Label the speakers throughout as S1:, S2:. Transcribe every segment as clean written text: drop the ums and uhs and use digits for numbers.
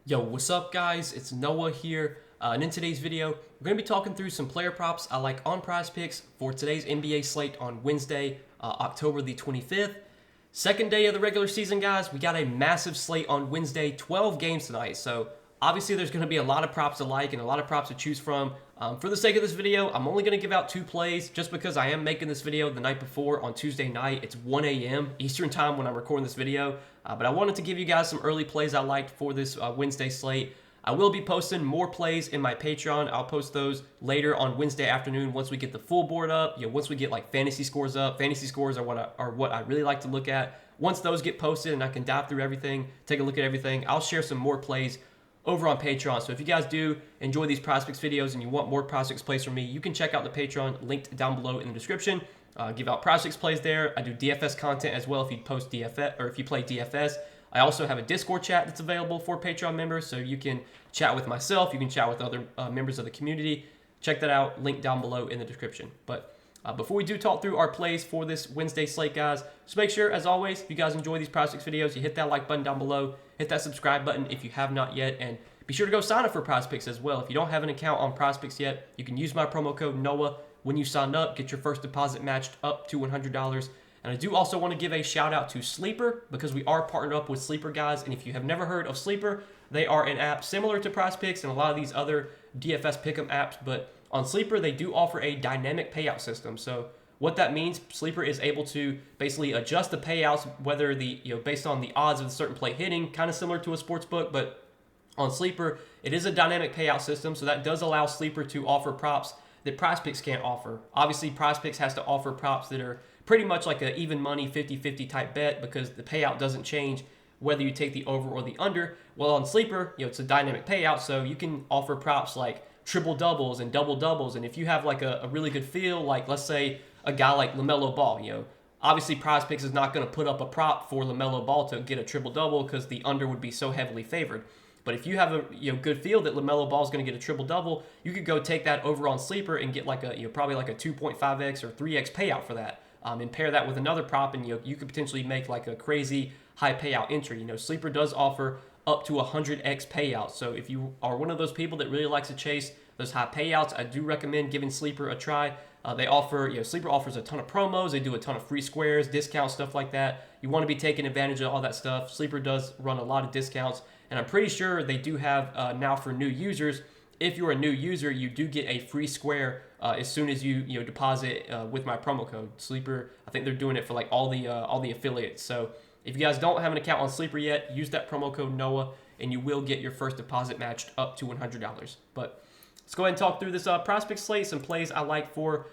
S1: Yo, what's up guys? It's Noah here, and in today's video, we're going to be talking through some player props I like on Prizepicks for today's NBA slate on Wednesday, October the 25th. Second day of the regular season, guys. We got a massive slate on Wednesday, 12 games tonight, so obviously there's going to be a lot of props to like and a lot of props to choose from. For the sake of this video, I'm only going to give out 2 plays just because I am making this video the night before on Tuesday night. It's 1 a.m. Eastern time when I'm recording this video. But I wanted to give you guys some early plays I liked for this Wednesday slate. I will be posting more plays in my Patreon. I'll post those later on Wednesday afternoon once we get the full board up. Once we get like fantasy scores up. Fantasy scores are what I really like to look at. Once those get posted and I can dive through everything, take a look at everything, I'll share some more plays over on Patreon. So if you guys do enjoy these Prizepicks videos and you want more Prizepicks plays from me, you can check out the Patreon linked down below in the description. Give out Prizepicks plays there. I do DFS content as well if you post DFS or if you play DFS. I also have a Discord chat that's available for Patreon members, so you can chat with myself, you can chat with other members of the community. Check that out, link down below in the description. But before we do talk through our plays for this Wednesday slate, guys, just make sure, as always, if you guys enjoy these Prizepicks videos, you hit that like button down below, hit that subscribe button if you have not yet, and be sure to go sign up for Prizepicks as well. If you don't have an account on Prizepicks yet, you can use my promo code NOAH when you sign up, get your first deposit matched up to $100. And I do also want to give a shout out to Sleeper because we are partnered up with Sleeper, guys. And if you have never heard of Sleeper, they are an app similar to Prizepicks and a lot of these other DFS pick'em apps. But on Sleeper, they do offer a dynamic payout system. So what that means, Sleeper is able to basically adjust the payouts, whether based on the odds of a certain play hitting, kind of similar to a sports book, but on Sleeper, it is a dynamic payout system. So that does allow Sleeper to offer props that Prizepicks can't offer. Obviously, Prizepicks has to offer props that are pretty much like an even money 50-50 type bet because the payout doesn't change whether you take the over or the under. Well, on Sleeper, it's a dynamic payout, so you can offer props like triple doubles and double doubles. And if you have like a really good feel, like let's say a guy like LaMelo Ball, obviously Prizepicks is not going to put up a prop for LaMelo Ball to get a triple double because the under would be so heavily favored. But if you have a good feel that LaMelo Ball is going to get a triple double, you could go take that over on Sleeper and get like a probably like a 2.5x or 3x payout for that, and pair that with another prop, and you could potentially make like a crazy high payout entry. Sleeper does offer up to 100x payout. So if you are one of those people that really likes to chase those high payouts, I do recommend giving Sleeper a try. They offer, Sleeper offers a ton of promos. They do a ton of free squares, discounts, stuff like that. You want to be taking advantage of all that stuff. Sleeper does run a lot of discounts. And I'm pretty sure they do have now for new users. If you're a new user, you do get a free square as soon as you deposit with my promo code Sleeper. I think they're doing it for like all the affiliates. So if you guys don't have an account on Sleeper yet, use that promo code NOAH and you will get your first deposit matched up to $100. But let's go ahead and talk through this Prizepicks slate, some plays I like for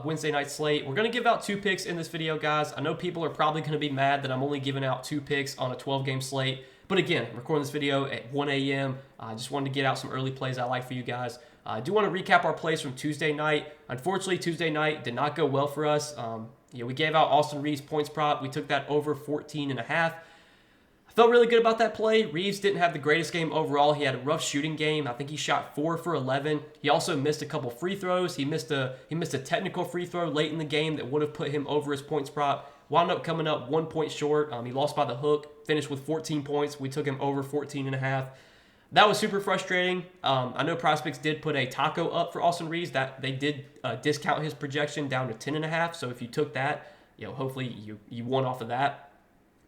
S1: Wednesday night slate. We're going to give out 2 picks in this video, guys. I know people are probably going to be mad that I'm only giving out 2 picks on a 12-game slate. But again, I'm recording this video at 1 a.m. I just wanted to get out some early plays I like for you guys. I do want to recap our plays from Tuesday night. Unfortunately, Tuesday night did not go well for us. We gave out Austin Reeves points prop. We took that over 14.5. I felt really good about that play. Reeves didn't have the greatest game overall. He had a rough shooting game. I think he shot 4 for 11. He also missed a couple free throws. He missed a technical free throw late in the game that would have put him over his points prop. Wound up coming up 1 point short. He lost by the hook, finished with 14 points. We took him over 14.5. That was super frustrating. I know Prizepicks did put a taco up for Austin Reeves. That they did discount his projection down to 10.5. So if you took that, hopefully you won off of that.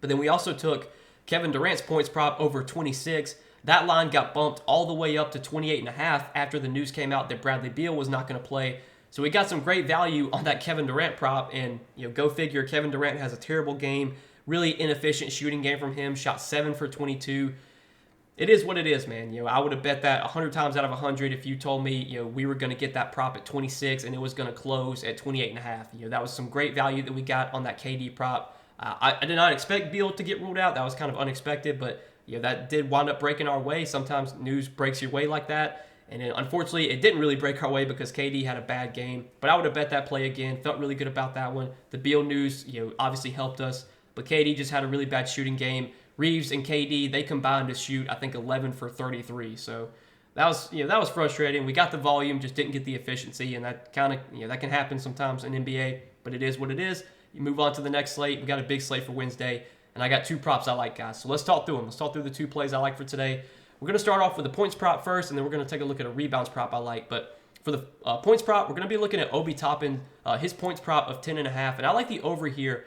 S1: But then we also took Kevin Durant's points prop over 26. That line got bumped all the way up to 28.5 after the news came out that Bradley Beal was not going to play. So we got some great value on that Kevin Durant prop, and go figure, Kevin Durant has a terrible game, really inefficient shooting game from him, shot 7 for 22. It is what it is, man. I would have bet that 100 times out of 100 if you told me, we were going to get that prop at 26 and it was going to close at 28.5. That was some great value that we got on that KD prop. I did not expect Beal to get ruled out. That was kind of unexpected, but that did wind up breaking our way. Sometimes news breaks your way like that. And then, unfortunately, it didn't really break our way because KD had a bad game. But I would have bet that play again. Felt really good about that one. The Beal news, obviously helped us. But KD just had a really bad shooting game. Reeves and KD, they combined to shoot, I think, 11 for 33. So that was frustrating. We got the volume, just didn't get the efficiency. And that kind of, that can happen sometimes in NBA. But it is what it is. You move on to the next slate. We got a big slate for Wednesday. And I got 2 props I like, guys. So let's talk through them. Let's talk through the 2 plays I like for today. we're going to start off with the points prop first, and then we're going to take a look at a rebounds prop I like. But for the points prop, we're going to be looking at Obi Toppin, his points prop of 10.5, and I like the over here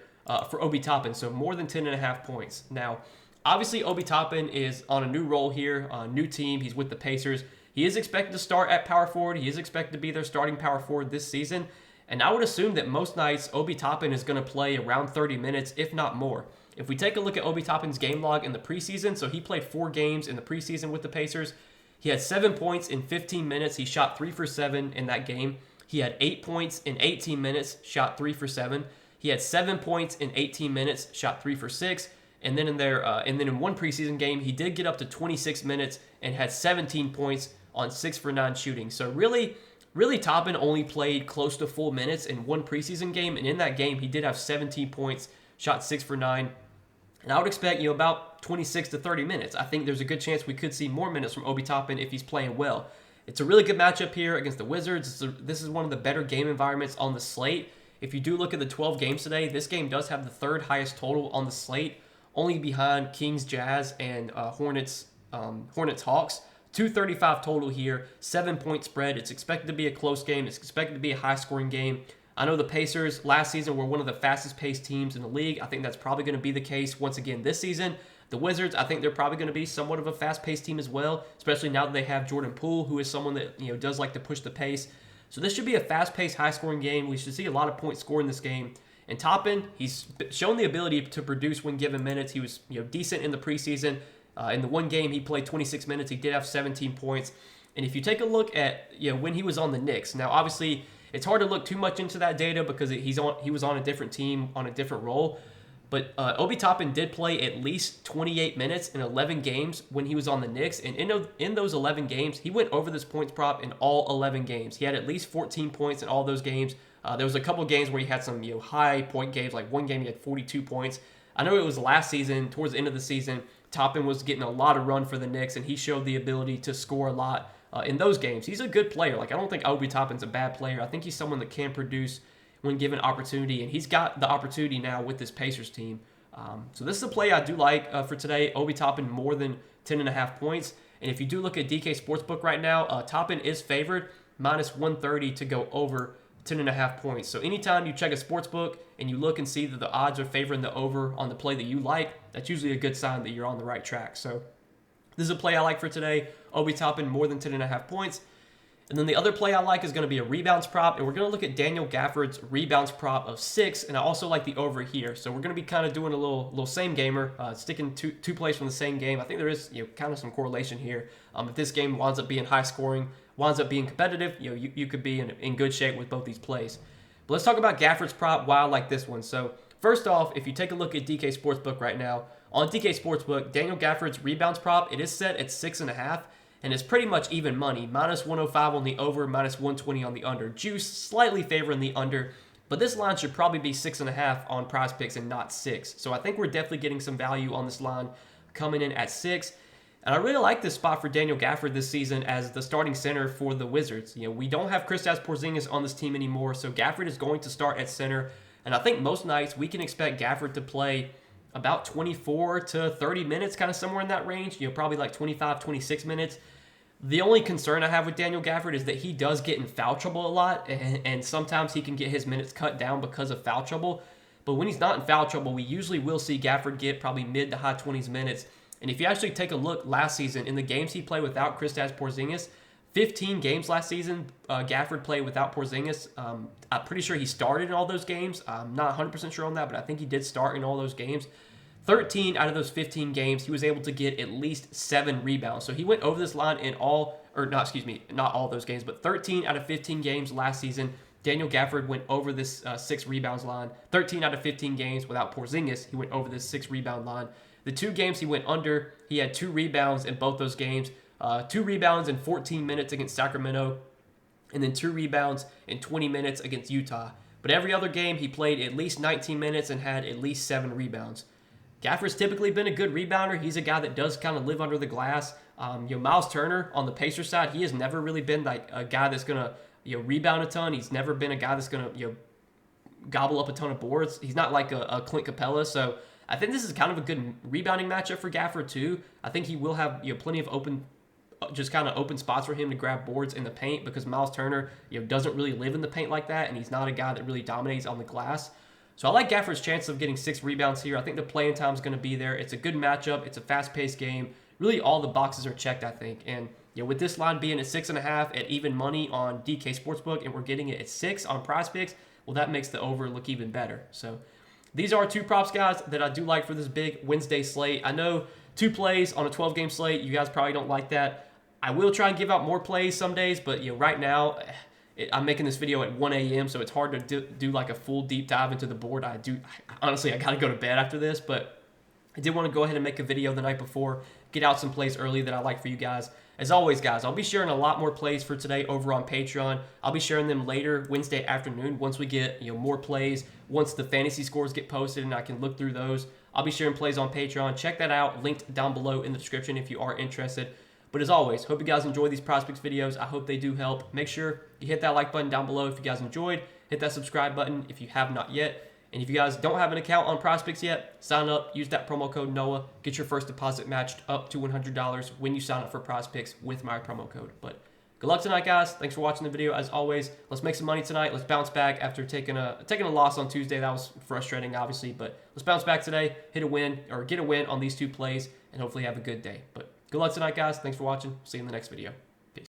S1: for Obi Toppin, so more than 10.5 points. Now, obviously, Obi Toppin is on a new role here, a new team. He's with the Pacers. He is expected to start at power forward. He is expected to be their starting power forward this season. And I would assume that most nights, Obi Toppin is going to play around 30 minutes, if not more. If we take a look at Obi Toppin's game log in the preseason, so he played 4 games in the preseason with the Pacers. He had 7 points in 15 minutes. He shot 3 for 7 in that game. He had 8 points in 18 minutes, shot 3 for 7. He had 7 points in 18 minutes, shot 3 for 6. And then in one preseason game, he did get up to 26 minutes and had 17 points on 6 for 9 shooting. So really Toppin only played close to full minutes in one preseason game, and in that game, he did have 17 points, shot 6 for 9. And I would expect, about 26 to 30 minutes. I think there's a good chance we could see more minutes from Obi Toppin if he's playing well. It's a really good matchup here against the Wizards. This is one of the better game environments on the slate. If you do look at the 12 games today, this game does have the 3rd highest total on the slate, only behind Kings Jazz and Hornets Hawks. 235 total here, 7-point spread. It's expected to be a close game. It's expected to be a high-scoring game. I know the Pacers last season were one of the fastest-paced teams in the league. I think that's probably going to be the case once again this season. The Wizards, I think they're probably going to be somewhat of a fast-paced team as well, especially now that they have Jordan Poole, who is someone that does like to push the pace. So this should be a fast-paced, high-scoring game. We should see a lot of points scored in this game. And Toppin, he's shown the ability to produce when given minutes. He was decent in the preseason. In the one game, he played 26 minutes. He did have 17 points. And if you take a look at when he was on the Knicks, now obviously it's hard to look too much into that data because he was on a different team on a different role. But Obi Toppin did play at least 28 minutes in 11 games when he was on the Knicks. And in those 11 games, he went over this points prop in all 11 games. He had at least 14 points in all those games. There was a couple of games where he had some high point games. Like one game he had 42 points. I know it was last season, towards the end of the season, Toppin was getting a lot of run for the Knicks, and he showed the ability to score a lot in those games. He's a good player. I don't think Obi Toppin's a bad player. I think he's someone that can produce when given opportunity, and he's got the opportunity now with this Pacers team. So this is a play I do like for today. Obi Toppin more than 10.5 points. And if you do look at DK Sportsbook right now, Toppin is favored minus 130 to go over 10.5 points. So anytime you check a sportsbook and you look and see that the odds are favoring the over on the play that you like, that's usually a good sign that you're on the right track. So this is a play I like for today. Obi Toppin more than 10.5 points. And then the other play I like is going to be a rebounds prop, and we're going to look at Daniel Gafford's rebounds prop of 6, and I also like the over here. So we're going to be kind of doing a little same gamer, sticking two plays from the same game. I think there is kind of some correlation here. If this game winds up being high scoring, winds up being competitive, you could be in good shape with both these plays. But let's talk about Gafford's prop, why I like this one. So first off, if you take a look at DK Sportsbook right now, on DK Sportsbook, Daniel Gafford's rebounds prop, it is set at 6.5. And it's pretty much even money. Minus 105 on the over, minus 120 on the under. Juice slightly favoring the under, but this line should probably be 6.5 on Prizepicks and not 6. So I think we're definitely getting some value on this line coming in at 6. And I really like this spot for Daniel Gafford this season as the starting center for the Wizards. We don't have Kristaps Porzingis on this team anymore, so Gafford is going to start at center. And I think most nights we can expect Gafford to play about 24 to 30 minutes, kind of somewhere in that range, probably like 25, 26 minutes. The only concern I have with Daniel Gafford is that he does get in foul trouble a lot, and sometimes he can get his minutes cut down because of foul trouble. But when he's not in foul trouble, we usually will see Gafford get probably mid to high 20s minutes. And if you actually take a look last season, in the games he played without Kristaps Porzingis, 15 games last season, Gafford played without Porzingis. I'm pretty sure he started in all those games. I'm not 100% sure on that, but I think he did start in all those games. 13 out of those 15 games, he was able to get at least 7 rebounds. So he went over this line in not all those games, but 13 out of 15 games last season. Daniel Gafford went over this 6 rebounds line. 13 out of 15 games without Porzingis, he went over this 6 rebound line. The 2 games he went under, he had 2 rebounds in both those games. 2 rebounds in 14 minutes against Sacramento, and then 2 rebounds in 20 minutes against Utah. But every other game, he played at least 19 minutes and had at least 7 rebounds. Gafford's typically been a good rebounder. He's a guy that does kind of live under the glass. Miles Turner on the Pacers side, he has never really been like a guy that's going to rebound a ton. He's never been a guy that's going to gobble up a ton of boards. He's not like a Clint Capella. So I think this is kind of a good rebounding matchup for Gafford too. I think he will have plenty of open spots for him to grab boards in the paint because Miles Turner doesn't really live in the paint like that, and he's not a guy that really dominates on the glass. So I like Gafford's chance of getting 6 rebounds here. I think the playing time is going to be there. It's a good matchup. It's a fast-paced game. Really, all the boxes are checked, I think. And with this line being at 6.5 at even money on DK Sportsbook, and we're getting it at 6 on Prizepicks, well, that makes the over look even better. So these are 2 props, guys, that I do like for this big Wednesday slate. I know 2 plays on a 12-game slate. You guys probably don't like that. I will try and give out more plays some days, but right now I'm making this video at 1 a.m., so it's hard to do like a full deep dive into the board. Honestly, I got to go to bed after this, but I did want to go ahead and make a video the night before, get out some plays early that I like for you guys. As always, guys, I'll be sharing a lot more plays for today over on Patreon. I'll be sharing them later Wednesday afternoon once we get more plays, once the fantasy scores get posted and I can look through those. I'll be sharing plays on Patreon. Check that out, linked down below in the description if you are interested. But as always, hope you guys enjoy these Prizepicks videos. I hope they do help. Make sure you hit that like button down below if you guys enjoyed. Hit that subscribe button if you have not yet. And if you guys don't have an account on Prizepicks yet, sign up, use that promo code NOAH, get your first deposit matched up to $100 when you sign up for Prizepicks with my promo code. But good luck tonight, guys. Thanks for watching the video. As always, let's make some money tonight. Let's bounce back after taking a loss on Tuesday. That was frustrating, obviously, but let's bounce back today, get a win on these 2 plays, and hopefully have a good day. But good luck tonight, guys. Thanks for watching. See you in the next video.